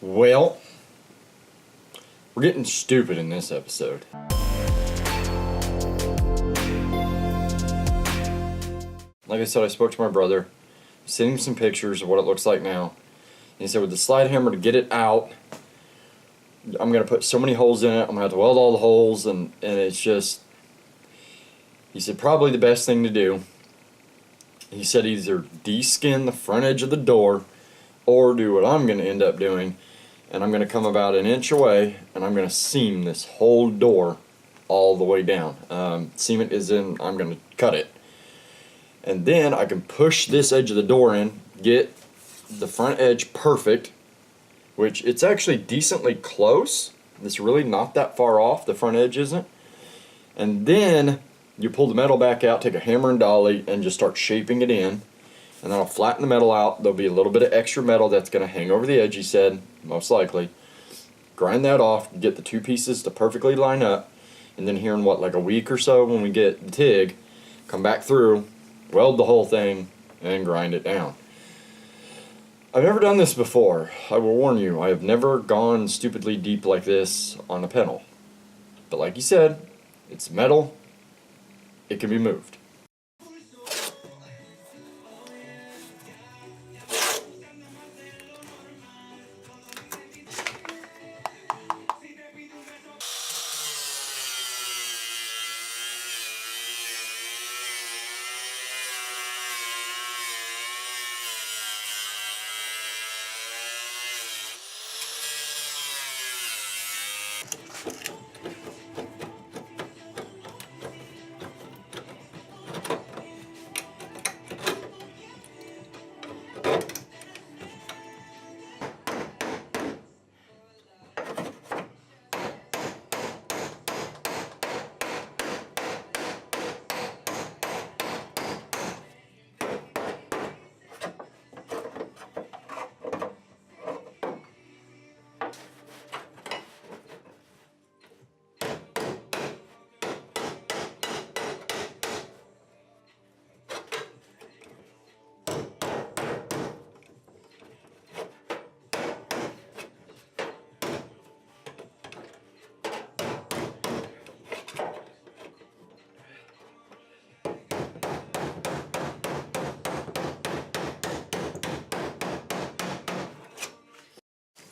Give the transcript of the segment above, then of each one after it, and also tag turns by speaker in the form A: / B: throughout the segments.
A: Well, we're getting stupid in this episode. Like I said, I spoke to my brother, sent him some pictures of what it looks like now. And he said with the slide hammer to get it out, I'm going to put so many holes in it, I'm going to have to weld all the holes, and it's just, he said probably the best thing to do. He said either de-skin the front edge of the door or do what I'm going to end up doing, and I'm going to come about an inch away and I'm going to seam this whole door all the way down. Seam it is in, I'm going to cut it. And then I can push this edge of the door in, get the front edge perfect, which it's actually decently close. It's really not that far off, the front edge isn't. And then you pull the metal back out, take a hammer and dolly, and just start shaping it in. And then I'll flatten the metal out. There'll be a little bit of extra metal that's going to hang over the edge, he said, most likely. Grind that off, get the two pieces to perfectly line up. And then here in like a week or so when we get the TIG, come back through, weld the whole thing, and grind it down. I've never done this before. I will warn you, I have never gone stupidly deep like this on a panel. But like you said, it's metal. It can be moved.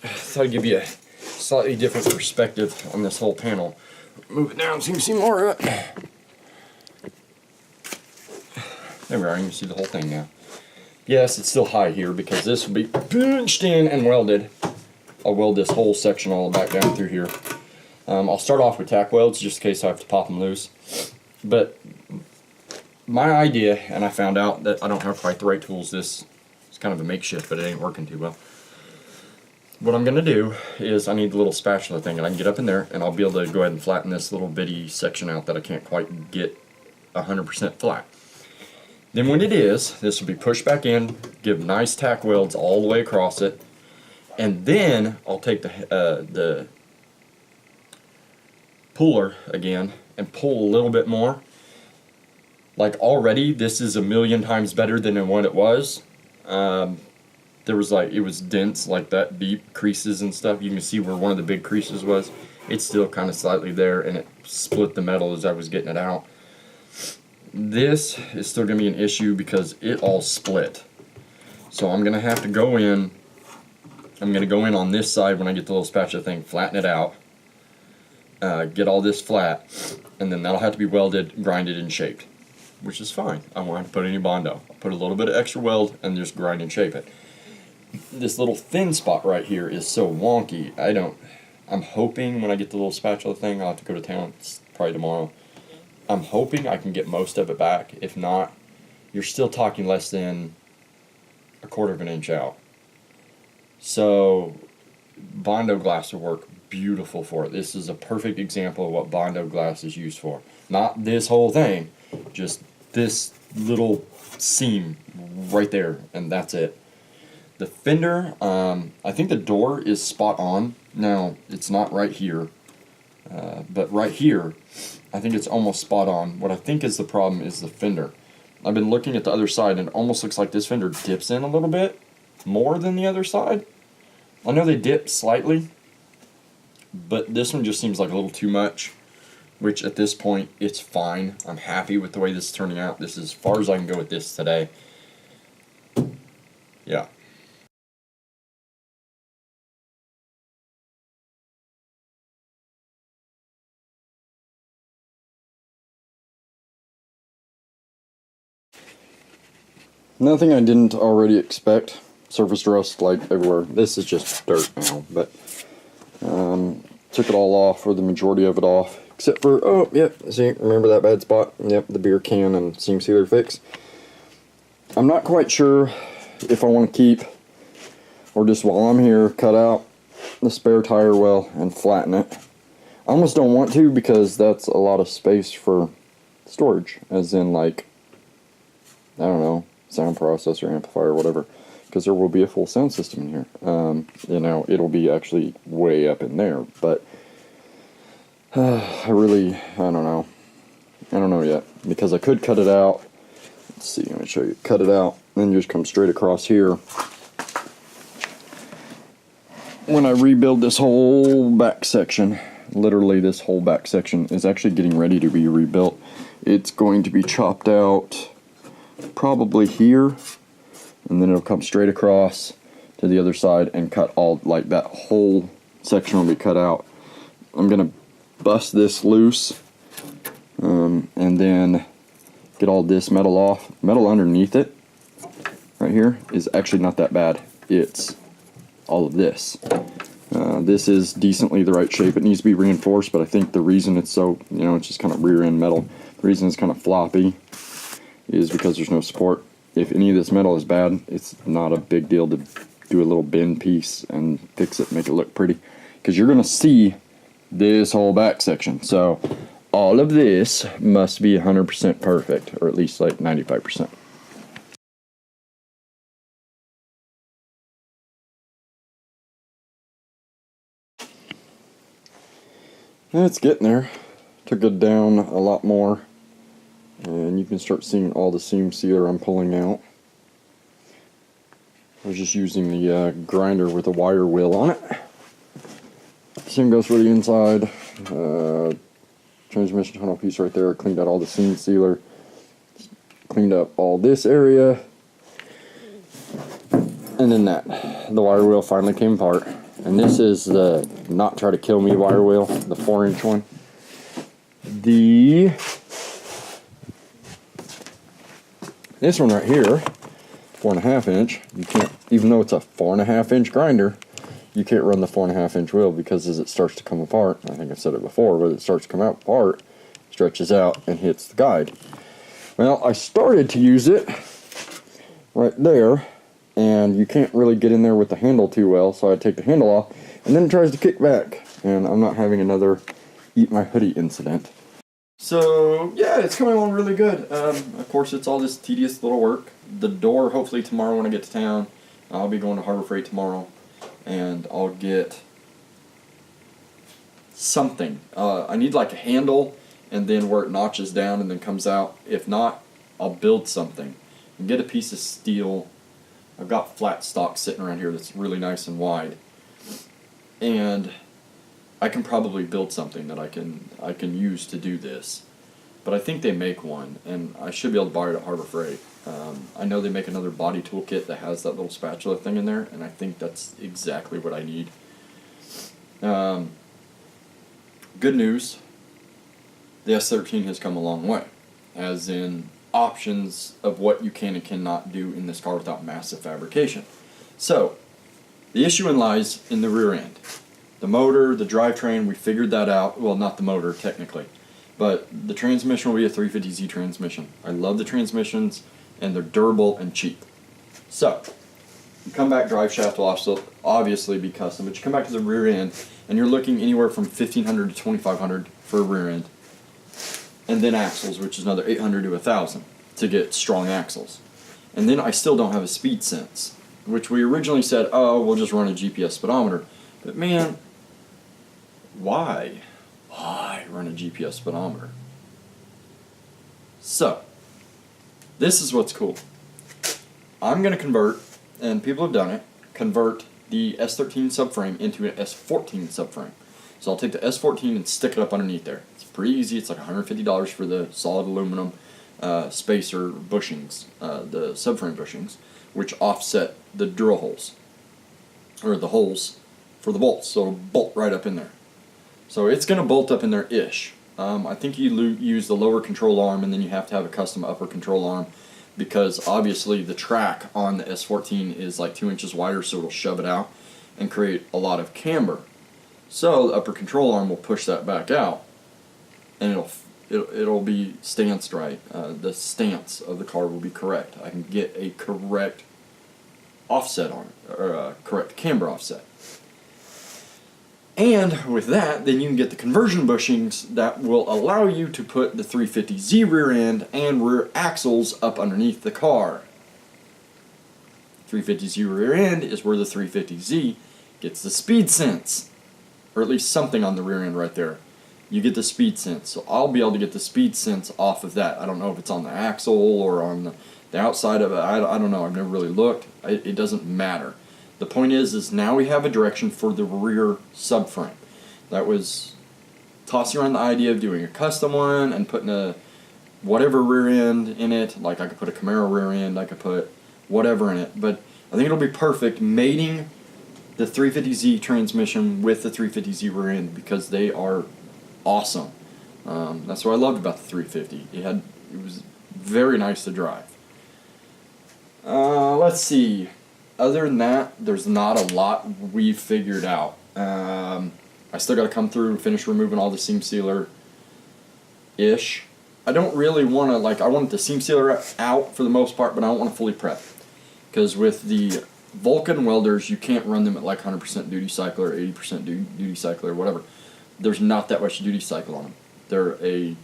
A: I thought I'd give you a slightly different perspective on this whole panel. Move it down so you can see more of it. There we are, you can see the whole thing now. Yes, it's still high here because this will be punched in and welded. I'll weld this whole section all the way back down through here. I'll start off with tack welds just in case I have to pop them loose. But my idea, and I found out that I don't have quite the right tools. This is kind of a makeshift, but it ain't working too well. What I'm going to do is I need the little spatula thing, and I can get up in there and I'll be able to go ahead and flatten this little bitty section out that I can't quite get 100% flat. Then when it is, this will be pushed back in, give nice tack welds all the way across it, and then I'll take the puller again and pull a little bit more. Like already this is a million times better than what it was. There was it was dense, like that deep creases and stuff. You can see where one of the big creases was. It's still kind of slightly there, and it split the metal as I was getting it out. This is still going to be an issue because it all split. So I'm going to have to go in. I'm going to go in on this side when I get the little spatula thing, flatten it out, get all this flat, and then that'll have to be welded, grinded, and shaped, which is fine. I won't have to put any Bondo. I'll put a little bit of extra weld and just grind and shape it. This little thin spot right here is so wonky. I'm hoping when I get the little spatula thing, I'll have to go to town probably tomorrow. I'm hoping I can get most of it back. If not, you're still talking less than 1/4 of an inch out. So Bondo glass will work beautiful for it. This is a perfect example of what Bondo glass is used for. Not this whole thing, just this little seam right there, and that's it. The fender, I think the door is spot on. Now, it's not right here, but right here, I think it's almost spot on. What I think is the problem is the fender. I've been looking at the other side, and it almost looks like this fender dips in a little bit more than the other side. I know they dip slightly, but this one just seems like a little too much, which at this point, it's fine. I'm happy with the way this is turning out. This is as far as I can go with this today. Yeah. Nothing I didn't already expect. Surface rust like everywhere. This is just dirt now, but took it all off, or the majority of it off, except for, oh, yep, see, remember that bad spot? Yep, the beer can and seam sealer fix. I'm not quite sure if I want to keep, or just while I'm here, cut out the spare tire well and flatten it. I almost don't want to, because that's a lot of space for storage, as in, like, I don't know, sound processor, amplifier, whatever, because there will be a full sound system in here. You know, it'll be actually way up in there, but I don't know. I don't know yet, because I could cut it out. Let's see, let me show you. Cut it out, and just come straight across here. When I rebuild this whole back section, literally this whole back section is actually getting ready to be rebuilt. It's going to be chopped out probably here, and then it'll come straight across to the other side and cut all, like, that whole section will be cut out. I'm gonna bust this loose, and then get all this metal off. Metal underneath it right here is actually not that bad. It's all of this. This is decently the right shape. It needs to be reinforced, but I think the reason it's so, you know, it's just kind of rear end metal, the reason it's kind of floppy is because there's no support. If any of this metal is bad, it's not a big deal to do a little bend piece and fix it, make it look pretty, because you're gonna see this whole back section. So all of this must be 100% perfect, or at least like 95%. And it's getting there. Took it down a lot more, and you can start seeing all the seam sealer I'm pulling out. I was just using the grinder with a wire wheel on it. Same goes for the inside. Transmission tunnel piece right there. Cleaned out all the seam sealer. Cleaned up all this area. And then the wire wheel finally came apart. And this is the not try to kill me wire wheel, the 4-inch one. This one right here, 4.5 inch, you can't, even though it's a 4.5 inch grinder, you can't run the 4.5 inch wheel, because as it starts to come apart, I think I've said it before, but it starts to come out apart, stretches out and hits the guide. Well, I started to use it right there, and you can't really get in there with the handle too well, so I take the handle off, and then it tries to kick back, and I'm not having another eat my hoodie incident. So yeah, it's coming along really good. Of course, it's all this tedious little work. The door, hopefully tomorrow when I get to town, I'll be going to Harbor Freight tomorrow, and I'll get something. I need like a handle, and then where it notches down and then comes out. If not, I'll build something and get a piece of steel. I've got flat stock sitting around here that's really nice and wide, and I can probably build something that I can use to do this. But I think they make one, and I should be able to buy it at Harbor Freight. I know they make another body tool kit that has that little spatula thing in there, and I think that's exactly what I need. Good news, the S13 has come a long way, as in options of what you can and cannot do in this car without massive fabrication. So, the issue lies in the rear end. The motor, the drivetrain, we figured that out. Well, not the motor, technically. But the transmission will be a 350Z transmission. I love the transmissions, and they're durable and cheap. So, you come back, drive shaft will obviously be custom, but you come back to the rear end, and you're looking anywhere from $1,500 to $2,500 for a rear end. And then axles, which is another $800 to $1,000 to get strong axles. And then I still don't have a speed sense, which we originally said, oh, we'll just run a GPS speedometer. But man, why? Why run a GPS speedometer? So, this is what's cool. I'm going to convert, and people have done it, convert the S13 subframe into an S14 subframe. So I'll take the S14 and stick it up underneath there. It's pretty easy. It's like $150 for the solid aluminum spacer bushings, the subframe bushings, which offset the drill holes, or the holes for the bolts. So it'll bolt right up in there. So it's going to bolt up in there-ish. I think you use the lower control arm, and then you have to have a custom upper control arm, because obviously the track on the S14 is like 2 inches wider, so it'll shove it out and create a lot of camber. So the upper control arm will push that back out, and it'll be stanced right. The stance of the car will be correct. I can get a correct offset on it, or a correct camber offset. And with that, then you can get the conversion bushings that will allow you to put the 350Z rear end and rear axles up underneath the car. 350Z rear end is where the 350Z gets the speed sense, or at least something on the rear end right there. You get the speed sense, so I'll be able to get the speed sense off of that. I don't know if it's on the axle or on the outside of it. I don't know. I've never really looked. It doesn't matter. The point is now we have a direction for the rear subframe. That was tossing around the idea of doing a custom one and putting a whatever rear end in it. Like I could put a Camaro rear end, I could put whatever in it. But I think it'll be perfect mating the 350Z transmission with the 350Z rear end, because they are awesome. That's what I loved about the 350. It was very nice to drive. Let's see. Other than that, there's not a lot we've figured out. I still got to come through and finish removing all the seam sealer-ish. I don't really want to, I want the seam sealer out for the most part, but I don't want to fully prep. Because with the Vulcan welders, you can't run them at like 100% duty cycle or 80% duty cycle or whatever. There's not that much duty cycle on them. They're a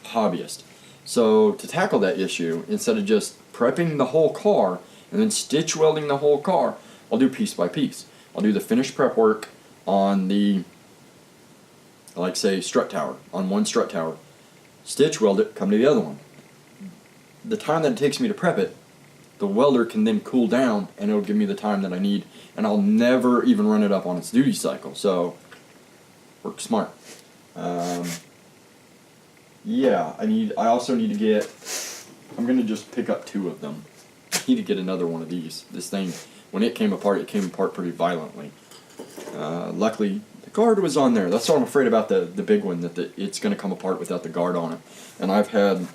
A: hobbyist. So to tackle that issue, instead of just prepping the whole car and then stitch welding the whole car, I'll do piece by piece. I'll do the finished prep work on the, like say, strut tower, on one strut tower, stitch weld it, come to the other one. The time that it takes me to prep it, the welder can then cool down, and it'll give me the time that I need, and I'll never even run it up on its duty cycle. So work smart. Yeah, I also need to get, I'm going to just pick up 2 of them. I need to get another one of these. This thing, when it came apart pretty violently. Luckily, the guard was on there. That's what I'm afraid about the big one, that it's going to come apart without the guard on it. And I've had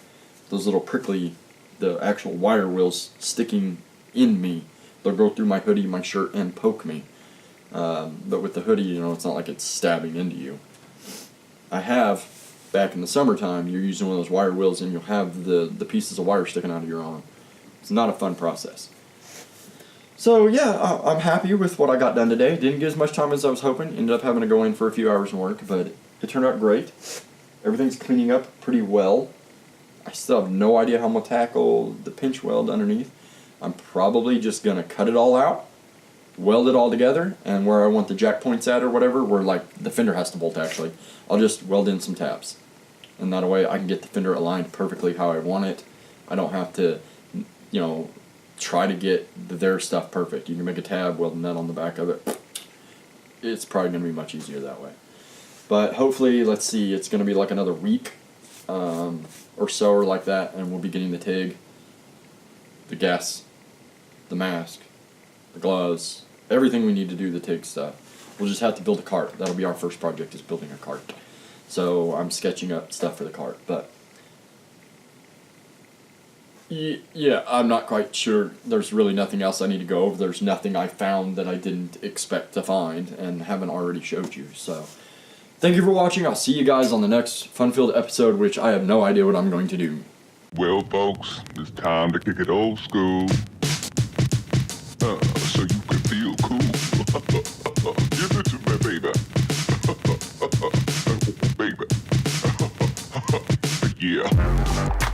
A: those little prickly, the actual wire wheels sticking in me. They'll go through my hoodie, my shirt, and poke me. But with the hoodie, it's not like it's stabbing into you. I have, back in the summertime, you're using one of those wire wheels and you'll have the pieces of wire sticking out of your arm. It's not a fun process. So yeah, I'm happy with what I got done today. Didn't get as much time as I was hoping. Ended up having to go in for a few hours and work, but it turned out great. Everything's cleaning up pretty well. I still have no idea how I'm going to tackle the pinch weld underneath. I'm probably just going to cut it all out, weld it all together, and where I want the jack points at or whatever, where like the fender has to bolt actually, I'll just weld in some tabs. And that way I can get the fender aligned perfectly how I want it. I don't have to, try to get their stuff perfect. You can make a tab, weld a nut on the back of it. It's probably going to be much easier that way. But hopefully, let's see, it's going to be like another week or so or like that, and we'll be getting the TIG, the gas, the mask, the gloves, everything we need to do the TIG stuff. We'll just have to build a cart. That'll be our first project, is building a cart. So I'm sketching up stuff for the cart, but yeah, I'm not quite sure. There's really nothing else I need to go over. There's nothing I found that I didn't expect to find and haven't already showed you. So thank you for watching. I'll see you guys on the next fun-filled episode, which I have no idea what I'm going to do.
B: Well, folks, it's time to kick it old school. So you can feel cool. Give it to me, baby. Baby. Yeah.